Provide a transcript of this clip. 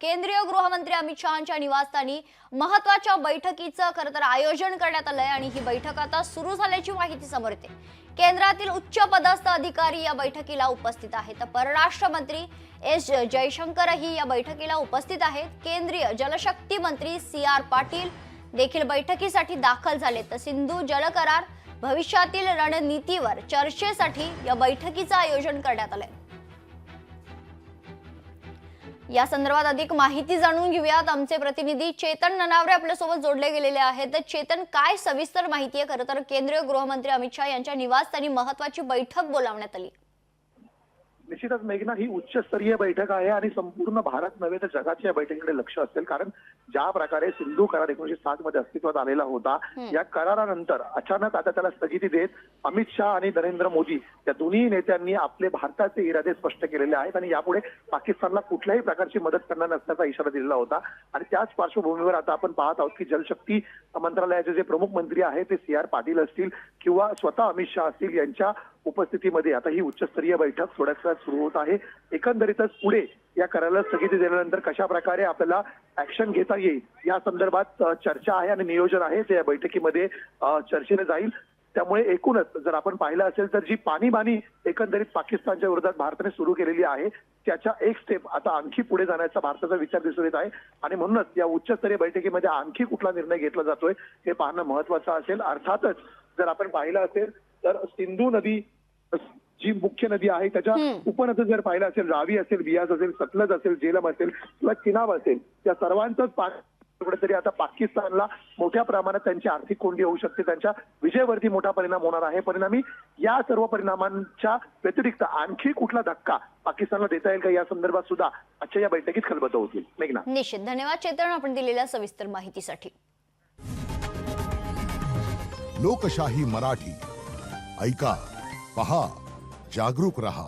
केंद्रीय गृहमंत्री अमित शहांच्या निवासस्थानी महत्त्वाच्या बैठकीचं खरं तर आयोजन करण्यात आलंय आणि ही बैठक आता सुरू झाल्याची माहिती समोर येते। केंद्रातील उच्च पदस्थ अधिकारी या बैठकीला उपस्थित आहेत। परराष्ट्र मंत्री एस जयशंकरही या बैठकीला उपस्थित आहेत। केंद्रीय जलशक्ती मंत्री CR पाटील देखील बैठकीसाठी दाखल झाले। तर सिंधू जल करार भविष्यातील रणनीतीवर चर्चेसाठी या बैठकीचं आयोजन करण्यात आलंय। या संदर्भात अधिक माहिती जाणून घेऊयात। आमचे प्रतिनिधी चेतन ननावरे आपल्या सोबत जोडले गेलेले आहेत। तर चेतन, काय सविस्तर माहिती आहे? खरं तर केंद्रीय गृहमंत्री अमित शहा यांच्या निवासस्थानी महत्त्वाची बैठक बोलावण्यात आली। निश्चितच मेघना, ही उच्चस्तरीय बैठक आहे आणि संपूर्ण भारत नव्हे तर जगाच्या बैठकीकडे लक्ष असेल। कारण ज्या प्रकारे सिंधू करार 1907 मध्ये अस्तित्वात आलेला होता, या करारानंतर अचानक आता त्याला स्थगिती देत अमित शहा आणि नरेंद्र मोदी या दोन्ही नेत्यांनी आपले भारताचे इरादे स्पष्ट केलेले आहेत आणि यापुढे पाकिस्तानला कुठल्याही प्रकारची मदत करणार नसल्याचा इशारा दिलेला होता। आणि त्याच पार्श्वभूमीवर आता आपण पाहत आहोत की जलशक्ती मंत्रालयाचे जे प्रमुख मंत्री आहेत ते CR पाटील असतील किंवा स्वतः अमित शहा असतील, यांच्या उपस्थितीमध्ये आता ही उच्चस्तरीय बैठक थोड्याच सुरू होत आहे। एकंदरीतच पुढे या कराराला स्थगिती दिल्यानंतर कशा प्रकारे आपल्याला ऍक्शन घेता येईल या संदर्भात चर्चा आहे आणि नियोजन आहे ते या बैठकीमध्ये चर्चेने जाईल। त्यामुळे एकूणच जर आपण पाहिलं असेल तर जी पाणीबाणी एकंदरीत पाकिस्तानच्या विरोधात भारताने सुरू केलेली आहे, त्याच्या एक स्टेप आता आणखी पुढे जाण्याचा भारताचा विचार दिसून येत आहे आणि म्हणूनच या उच्चस्तरीय बैठकीमध्ये आणखी कुठला निर्णय घेतला जातोय हे पाहणं महत्वाचं असेल। अर्थातच जर आपण पाहिलं असेल तर सिंधू नदी जी मुख्य नदी आहे त्याच्या उपनदी जर पाहिलं असेल, रावी असेल, बियास असेल, सतलज असेल, झेलम असेल किंवा चिनाब असेल, या सर्वांचंच पाणी कुठेतरी आता पाकिस्तानला मोठ्या प्रमाणात त्यांची आर्थिक कोंडी होऊ शकते, त्यांच्या विजयावरती मोठा परिणाम होणार आहे। परिणामी या सर्व परिणामांच्या व्यतिरिक्त आणखी कुठला धक्का पाकिस्तानला देता येईल का या संदर्भात सुद्धा आजच्या या बैठकीत खलबतं होतील। मेघना, निश्चित धन्यवाद चेतन, आपण दिलेल्या सविस्तर माहितीसाठी। लोकशाही मराठी ऐका, पहा, जागरूक रहा।